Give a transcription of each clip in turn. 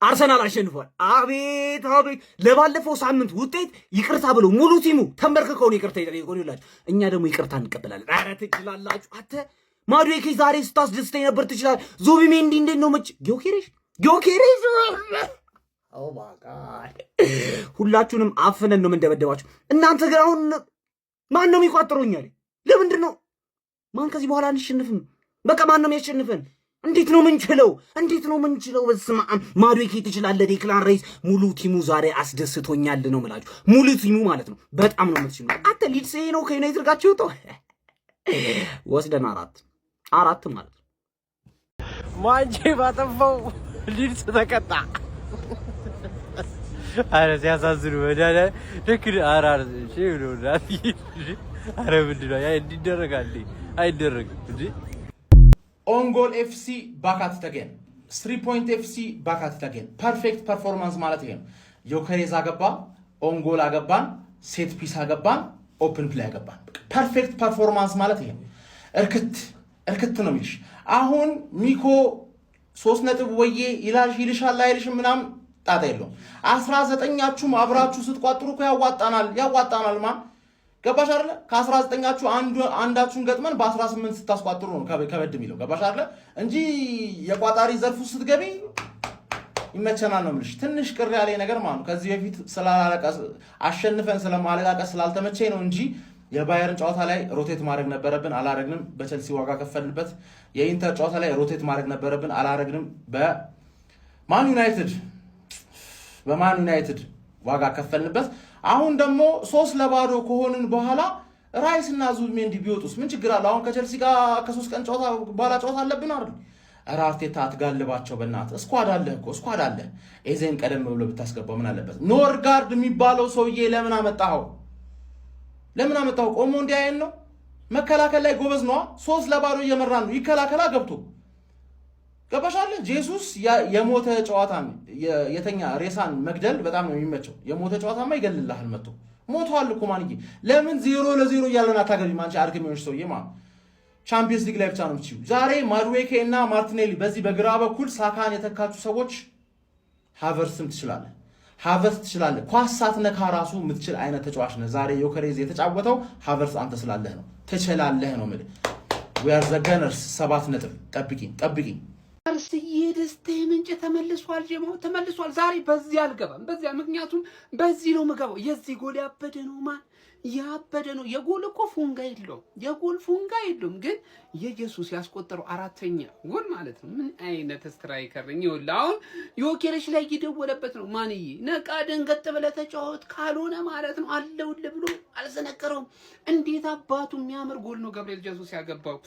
አርሰናል አሸንፏል። አቤት አቤት! ለባለፈው ሳምንት ውጤት ይቅርታ ብሎ ሙሉ ቲሙ ተንበርክከው ይቅርታ ይቆዩላችሁ። እኛ ደግሞ ይቅርታ እንቀበላለን። ኧረ ትችላላችሁ። አንተ ማዱዌኬ ዛሬ ስታስደስተኝ ነበር። ትችላል። ዙቢሜንዲ እንዴት ነው መች ጊዮኬሬሽ ኦ ማይ ጋድ! ሁላችሁንም አፍነን ነው የምንደበደባችሁ። እናንተ ግን አሁን ማን ነው የሚቋጥሩኛል? ለምንድን ነው ማን ከዚህ በኋላ አንሸንፍም? በቃ ማን ነው የሚያሸንፈን? እንዴት ነው ምንችለው? በስመ አብ! ማዱዌኬ ትችላለህ። ዴክላን ራይስ ሙሉ ቲሙ ዛሬ አስደስቶኛል ነው የምላችሁ። ሙሉ ቲሙ ማለት ነው። በጣም ነው የምትችሉ። አንተ ሊድስ ነው ከዩናይትድ ጋር ችውቶ ወስደን አራት ማለት ነው። ማንቼ ባጠፋው ሊድስ ተቀጣ። አረ ሲያሳዝኑ ወዳለ ልክ አራር ሼው ነው ዳፊ አረ ምንድን ነው ያ እንዲደረጋል አይደረግም እንዴ? ኦንጎል ኤፍሲ ባካት ተገን 3 ፖይንት ኤፍሲ ባካት ተገን ፐርፌክት ፐርፎርማንስ ማለት ይሄ ነው። ዮከሬዝ አገባ፣ ኦንጎል አገባን፣ ሴት ፒስ አገባን፣ ኦፕን ፕሌይ አገባን። ፐርፌክት ፐርፎርማንስ ማለት ይሄ ነው። እርክት ነው የሚልሽ። አሁን ሚኮ 3 ነጥብ ወዬ ይልሻል አይልሽም ምናምን ጣጣ የለውም። 19ኛችሁም አብራችሁ ስትቋጥሩ እኮ ያዋጣናል ማን ገባሽ አይደለ? ከ19ኛችሁ አንዳችሁን ገጥመን በ18 ስታስቋጥሩ ነው ከበድ የሚለው ገባሽ አይደለ? እንጂ የቋጣሪ ዘርፉ ስትገቢ ይመቸናል ነው የምልሽ። ትንሽ ቅር ያለኝ ነገር ማለት ነው ከዚህ በፊት አሸንፈን ስለማለቃቀስ ስላልተመቸኝ ነው እንጂ የባየርን ጨዋታ ላይ ሮቴት ማድረግ ነበረብን፣ አላረግንም። በቸልሲ ዋጋ ከፈልንበት። የኢንተር ጨዋታ ላይ ሮቴት ማድረግ ነበረብን፣ አላረግንም። በማን ዩናይትድ ዋጋ ከፈልንበት። አሁን ደግሞ 3-0 ከሆንን በኋላ ራይስ እና ዙቢሜንዲ ቢወጡስ ምን ችግር አለ? አሁን ከቸልሲ ጋር ከ3 ቀን ጨዋታ በኋላ ጨዋታ አለብን አይደል? አርቴታ አትጋልባቸው በእናትህ። ስኳድ አለ። ኤዜን ቀደም ብሎ ብታስገባው ምን አለበት? ኖርጋርድ የሚባለው ሰውዬ ለምን አመጣኸው? ቆሞ እንዲያየን ነው። መከላከል ላይ ጎበዝ ነዋ። 3-0 እየመራን ነው። ይከላከላ ገብቶ ገባሻለ። ጄሱስ የሞተ ጨዋታ የተኛ ሬሳን መግደል በጣም ነው የሚመቸው። የሞተ ጨዋታማ ይገልልሃል መጥቶ ሞቷል እኮ ማንዬ። ለምን 0-0 እያለን አታገቢም አንቺ አድክሜዎች ሰውዬ ማለት ቻምፒየንስ ሊግ ላይ ብቻ ነው የምትችይው። ዛሬ ማዱዌኬ እና ማርቲኔሊ በዚህ በግራ በኩል ሳካን የተካቹ ሰዎች ሃቨርትስም ትችላለህ። ኳስ ሳትነካ ራሱ የምትችል አይነት ተጫዋች ነህ። ዛሬ ዮከሬዝ የተጫወተው ሃቨርትስ አንተ ስላለህ ነው። ትችላለህ ነው የምልህ። we are the gunners 7 ነጥብ ጠብቂኝ። አርስዬ ደስታዬ ምንጭ ተመልሷል። ጀማው ተመልሷል። ዛሬ በዚህ አልገባም። ምክንያቱም በዚህ ነው የምገባው። የዚህ ጎል ያበደ ነው። የጎል እኮ ፉንጋ የለውም። ግን የኢየሱስ ያስቆጠረው 4ኛ ጎል ማለት ነው። ምን አይነት ስትራይከር ነው ይኸውልህ። አሁን ዮኬሬሽ ላይ ይደወለበት ነው። ማንዬ ነቃ ደንገጥ ብለህ ተጫወት ካልሆነ ማለት ነው አለውልህ ብሎ አልዘነቀረውም። እንዴት አባቱ የሚያምር ጎል ነው ገብርኤል ጄሱስ ያገባው።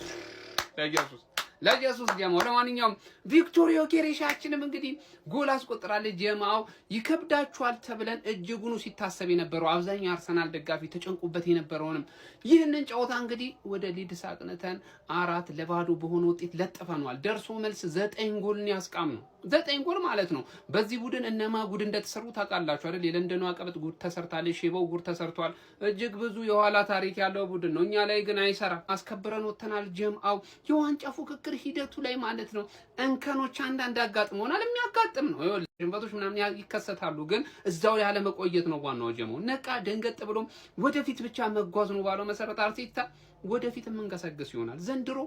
ለኢየሱስ ጀማው። ለማንኛውም ቪክቶር ዮኬሬሻችንም እንግዲህ ጎል አስቆጥራለች። ጀማው ይከብዳችኋል ተብለን እጅጉኑ ሲታሰብ የነበረው አብዛኛው አርሰናል ደጋፊ ተጨንቁበት የነበረውንም ይህንን ጨዋታ እንግዲህ ወደ ሊድስ አቅንተን 4-0 በሆነ ውጤት ለጥፈናል። ደርሶ መልስ 9 ጎልን ያስቃም ነው። 9 ጎል ማለት ነው። በዚህ ቡድን እነማ ጉድ እንደተሰሩ ታውቃላችሁ አይደል? የለንደኑ አቀበት ጉድ ተሰርታለች። ሼባው ጉድ ተሰርቷል። እጅግ ብዙ የኋላ ታሪክ ያለው ቡድን ነው። እኛ ላይ ግን አይሰራ። አስከብረን ወተናል። ጀማው የዋንጫ ፉክክር ሂደቱ ላይ ማለት ነው እንከኖች አንዳንድ አጋጥመውናል። የሚያጋጥም ነው። ይኸውልህ ሽንፈቶች ምናምን ይከሰታሉ። ግን እዛው ያለ መቆየት ነው ዋናው። ጀማው ነቃ ደንገጥ ብሎ ወደፊት ብቻ መጓዝ ነው ባለው መሰረት አርቴታ ወደፊት የምንገሰግስ ይሆናል። ዘንድሮ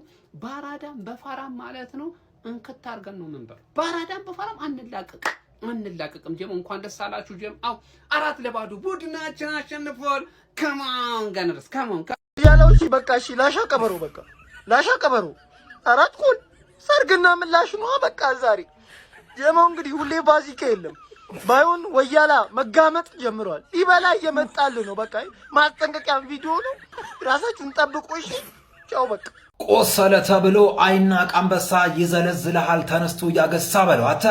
ባራዳም በፋራም ማለት ነው እንከታ አድርገን ነው መንበር። ባራዳም በፋራም አንላቀቅም። ጀማው እንኳን ደስ አላችሁ። ጀማው 4-0 ቡድናችን አሸንፏል። ከማን ጋነርስ ከማን ያለው በቃ እሺ ላሻ ቀበሮ 4 ጎል ሰርግና ምላሽ ነው በቃ ዛሬ። ጀማው እንግዲህ ሁሌ ባዚካ የለም ባይሆን ወያላ መጋመጥ ጀምሯል። ሊበላ እየመጣል ነው በቃ። ማስጠንቀቂያ ቪዲዮ ነው። ራሳችሁን ጠብቁ እሺ። ቻው በቃ። ቆሰለ ተብሎ አይናቅ አንበሳ ይዘለዝልሃል ተነስቶ ያገሳ በለው አተ።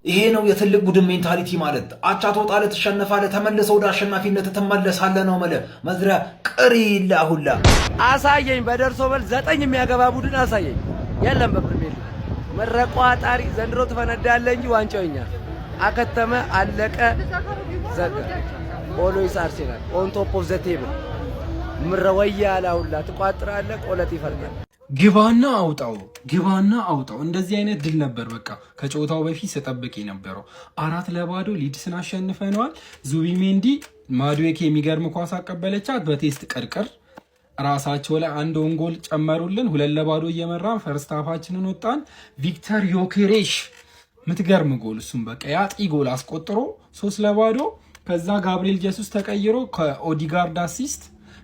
ይሄ ነው የትልቅ ቡድን ሜንታሊቲ ማለት። አቻ ትወጣለህ፣ ትሸነፋለህ፣ ተመልሰህ ወደ አሸናፊነት ትመለሳለህ ነው ማለት። መዝሪያ ቅሪ ለሁላ አሳየኝ። በደርሶ መልስ 9 የሚያገባ ቡድን አሳየኝ። የለም በፕሪሚየር ሊግ መረቋጣሪ ዘንድሮ ትፈነዳለህ እንጂ ዋንጫውኛ አከተመ አለቀ ዘጋ። ኦሎይስ አርሴናል ኦን ቶፕ ኦፍ ዘ ቴብል ምረወያ ላውላ ትቋጥራለህ። ቆለጥ ይፈልጋል። ግባና አውጣው። እንደዚህ አይነት ድል ነበር በቃ ከጨዋታው በፊት ስጠብቅ የነበረው። 4-0 ሊድስን አሸንፈነዋል። ዙቢሜንዲ ማዱዌኬ የሚገርም ኳስ አቀበለቻት በቴስት ቅርቅር ራሳቸው ላይ አንድ ጎል ጨመሩልን። 2-0 እየመራን ፈርስት ሃፋችንን ወጣን። ቪክተር ዮኬሬሽ ምትገርም ጎል፣ እሱም በቃ ያጢ ጎል አስቆጥሮ 3-0። ከዛ ጋብሪኤል ጀሱስ ተቀይሮ ከኦዲጋርድ አሲስት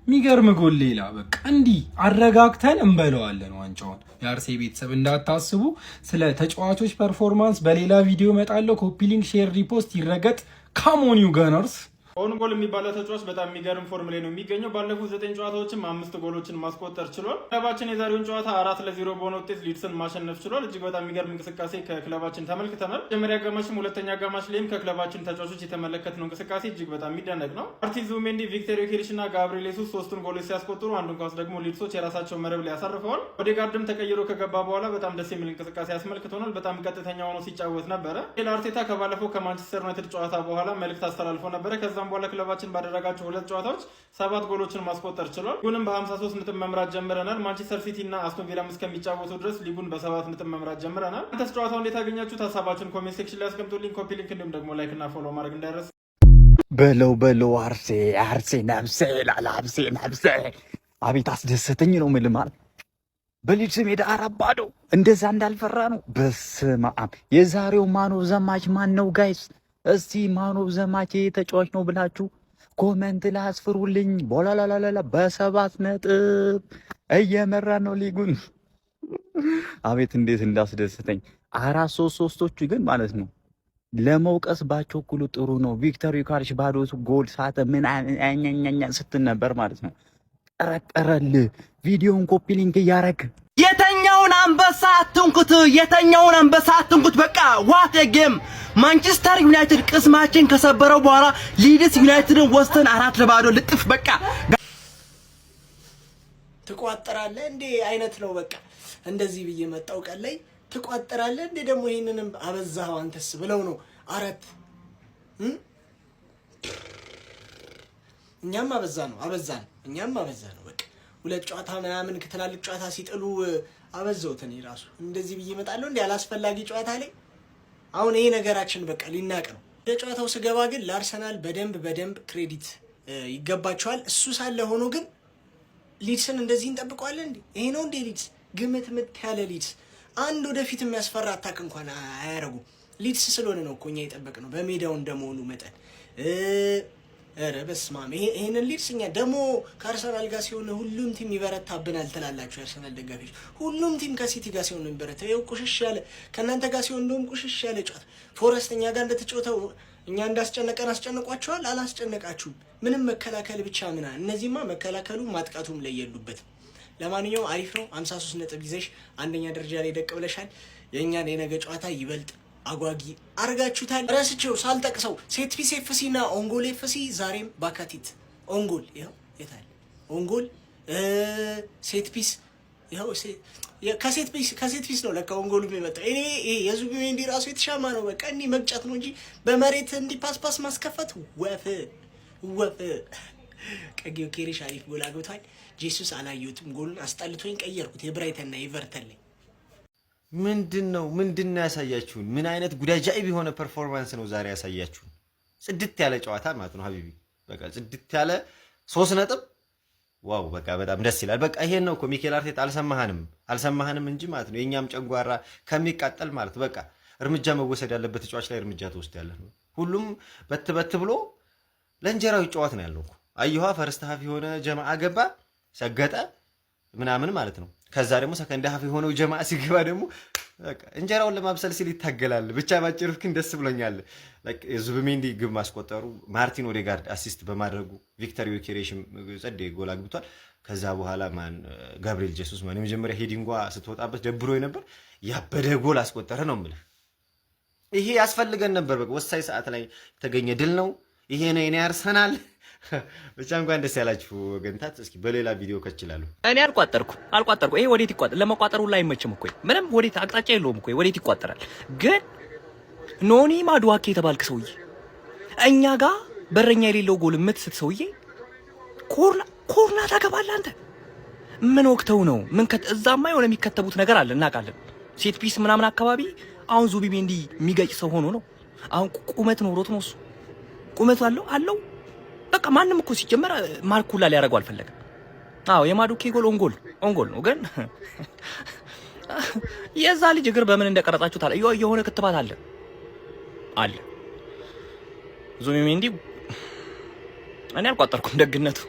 ሚገርም ጎል። ሌላ በቃ እንዲህ አረጋግተን እንበለዋለን ዋንጫውን። የአርሴ ቤተሰብ እንዳታስቡ። ስለ ተጫዋቾች ፐርፎርማንስ በሌላ ቪዲዮ እመጣለሁ። ኮፒ ሊንክ፣ ሼር፣ ሪፖስት ይረገጥ። ካሞን ዩ ጋነርስ። ኦንጎል የሚባለው ተጫዋች በጣም የሚገርም ፎርም ላይ ነው የሚገኘው። ባለፉት 9 ጨዋታዎችም 5 ጎሎችን ማስቆጠር ችሏል። ክለባችን የዛሬውን ጨዋታ 4-0 በሆነ ውጤት ሊድስን ማሸነፍ ችሏል። እጅግ በጣም የሚገርም እንቅስቃሴ ከክለባችን ተመልክተናል። መጀመሪያ አጋማሽም ሁለተኛ አጋማሽ ላይም ከክለባችን ተጫዋቾች የተመለከትነው እንቅስቃሴ እጅግ በጣም የሚደነቅ ነው። ማርቲን ዙቢሜንዲ፣ ቪክተር ዮኬሬሽ እና ጋብሪኤል ጄሱስ 3ቱን ጎሎች ሲያስቆጥሩ አንዱን ኳስ ደግሞ ሊድሶች የራሳቸው መረብ ላይ ያሳርፈዋል። ኦዴጋርድም ተቀይሮ ከገባ በኋላ በጣም ደስ የሚል እንቅስቃሴ ያስመልክቶናል። በጣም ቀጥተኛ ሆኖ ሲጫወት ነበረ። አርቴታ ከባለፈው ከማንቸስተር ዩናይትድ ጨዋታ በኋላ መልእክት አስተላልፎ ነበረ። ከዛም በኋላ ክለባችን ባደረጋቸው 2 ጨዋታዎች 7 ጎሎችን ማስቆጠር ችሏል። ሊጉንም በ53 ነጥብ መምራት ጀምረናል። ማንቸስተር ሲቲ እና አስቶን ቪላ እስከሚጫወቱ ድረስ ሊጉን በ7 ነጥብ መምራት ጀምረናል። አንተስ ጨዋታው እንዴት አገኛችሁት? ሀሳባችሁን ኮሜንት ሴክሽን ላይ አስቀምጡልኝ። ኮፒ ሊንክ እንዲሁም ደግሞ ላይክ እና ፎሎ ማድረግ እንዳይረሳ። በለው አርሴ ነፍሴ አቤት አስደሰተኝ ነው የምልህ። ማለት በሊድስ ሜዳ 4-0 እንደዛ እንዳልፈራ ነው። በስመ አብ። የዛሬው ማን ኦፍ ዘ ማች ማን ነው ጋይስ? እስቲ ማን ኦፍ ዘ ማች ተጫዋች ነው ብላችሁ ኮመንት ላይ አስፍሩልኝ። ቦላላላላ በ7 ነጥብ እየመራ ነው ሊጉን። አቤት እንዴት እንዳስደሰተኝ። 4-3-3ቶቹ ግን ማለት ነው ለመውቀስ ባቸኩሉ ጥሩ ነው። ቪክተር ዮኬሬሽ ባዶ ጎል ሳተ ምን አኛኛኛ ስትል ነበር ማለት ነው። ቀረቀረል ቪዲዮን ኮፒ ሊንክ እያረግ የተኛውን አንበሳ አትንኩት። በቃ ዋት ጌም። ማንቸስተር ዩናይትድ ቅስማችን ከሰበረው በኋላ ሊድስ ዩናይትድን ወስተን 4-0 ልጥፍ። በቃ ትቋጥራለህ እንዴ አይነት ነው። በቃ እንደዚህ ብዬ መጣው ቀን ላይ ትቋጥራለህ እንዴ ደግሞ ይሄንንም አበዛኸው አንተስ ብለው ነው 4 እኛም አበዛ ነው። በቃ 2 ጨዋታ ምናምን ከትላልቅ ጨዋታ ሲጥሉ አበዛውት። እኔ ራሱ እንደዚህ ብዬ እመጣለሁ እንዴ አላስፈላጊ ጨዋታ ላይ። አሁን ይሄ ነገራችን በቃ ሊናቅ ነው። ለጨዋታው ስገባ ግን ለአርሰናል በደንብ ክሬዲት ይገባቸዋል። እሱ ሳለ ሆኖ ግን ሊድስን እንደዚህ እንጠብቀዋለን እንዴ? ይሄ ነው እንዴ ሊድስ? ግምት ያለ ሊድስ አንድ ወደፊት የሚያስፈራ አታክ እንኳን አያረጉ። ሊድስ ስለሆነ ነው እኮ እኛ የጠበቅነው በሜዳው እንደመሆኑ መጠን። ኧረ በስመ አብ። ይሄንን ሊድስ እኛ ደግሞ ከአርሰናል ጋር ሲሆን ሁሉም ቲም ይበረታብናል ትላላችሁ የአርሰናል ደጋፊዎች። ሁሉም ቲም ከሲቲ ጋር ሲሆን ነው የሚበረታው። ይኸው ቁሽሽ ያለ ከእናንተ ጋር ሲሆን እንደውም ቁሽሽ ያለ ጨዋታ። ፎረስት እኛ ጋር እንደተጫወተው እኛ እንዳስጨነቀን አስጨንቋቸዋል። አላስጨነቃችሁም። ምንም መከላከል ብቻ እነዚህማ መከላከሉ ማጥቃቱም ላይ የሉበትም። ለማንኛውም አሪፍ ነው። 53 ነጥብ ይዘሽ አንደኛ ደረጃ ላይ ደቅ ብለሻል። የእኛን የነገ ጨዋታ ይበልጥ አጓጊ አርጋችሁታል። ረስቼው ሳልጠቅሰው ሴት ፒስ ኤፍሲ እና ኦንጎል ኤፍሲ ዛሬም ባካቲት ኦንጎል ይኸው የታል ኦንጎል ሴት ፒስ ይኸው ከሴት ፒስ ነው ለካ ኦንጎሉ የሚመጣው። እኔ የዙቢሜንዲ ራሱ የተሻማ ነው። በቃ እንዲህ መቅጨት ነው እንጂ በመሬት እንዲህ ፓስ ማስከፈት ወፍ ቀጊ ዮኬሬሽ አሪፍ ጎል አግብቷል። ጄሱስ አላየሁትም፣ ጎሉን አስጠልቶኝ ቀየርኩት። የብራይተን እና ኤቨርተን ላይ ምንድነው ያሳያችሁን? ምን አይነት ጉዳጃኢብ የሆነ ፐርፎርማንስ ነው ዛሬ ያሳያችሁን? ጽድት ያለ ጨዋታ ማለት ነው ሀቢቢ። በቃ ጽድት ያለ 3 ነጥብ። ዋው በቃ በጣም ደስ ይላል። በቃ ይሄን ነው እኮ ሚኬል አርቴታ አልሰማህንም እንጂ ማለት ነው። የኛም ጨንጓራ ከሚቃጠል ማለት በቃ እርምጃ መወሰድ ያለበት ተጫዋች ላይ እርምጃ ትወስዳለህ። ሁሉም በት ብሎ ለእንጀራው ይጫወት ነው ያለው እኮ። አየኋ ፈርስት ሀፍ የሆነ ጀማዓ ገባ ሰገጠ ምናምን ማለት ነው። ከዛ ደግሞ ሰከንድ ሀፍ የሆነው ጀማዓ ሲገባ ደግሞ በቃ እንጀራውን ለማብሰል ሲል ይታገላል። ብቻ ባጭሩ ግን ደስ ብሎኛል። ዙቢሜንዲ ግብ ማስቆጠሩ፣ ማርቲን ኦዴጋርድ አሲስት በማድረጉ፣ ቪክተር ዮኬሬሽ ጸዴ ጎል አግብቷል። ከዛ በኋላ ጋብሪኤል ጄሱስ የመጀመሪያ ሄዲንጓ ስትወጣበት ደብሮ ነበር። ያበደ ጎል አስቆጠረ ነው የምልህ። ይሄ ያስፈልገን ነበር። በቃ ወሳኝ ሰዓት ላይ የተገኘ ድል ነው። ይሄ ነው የኔ አርሰናል። ብቻ እንኳን ደስ ያላችሁ ወገንታት። እስኪ በሌላ ቪዲዮ ከችላሉ። እኔ አልቋጠርኩ። ይሄ ወዴት ይቋጠር? ለመቋጠሩ ላይ አይመችም እኮ ምንም ወዴት አቅጣጫ የለውም እኮ ወዴት ይቋጠራል? ግን ኖኒ ማዱዋኬ የተባልክ ሰውዬ እኛ ጋር በረኛ የሌለው ጎል የምትስት ሰውዬ ኮርና ታገባለህ አንተ። ምን ወቅተው ነው? ምን እዛማ የሆነ የሚከተቡት ነገር አለ እናውቃለን። ሴት ፒስ ምናምን አካባቢ አሁን ዙቢሜንዲ የሚገጭ ሰው ሆኖ ነው። አሁን ቁመት ኖሮት ነው እሱ ቁመት አለው። በቃ ማንም እኮ ሲጀመር ማርኩላ ሊያደርገው አልፈለገም። አዎ የማዱኬ ጎል ኦንጎል ነው። ግን የዛ ልጅ እግር በምን እንደቀረጻችሁ ታዲያ የሆነ ክትባት አለ ዙቢሜንዲ እኔ አልቋጠርኩም ደግነቱ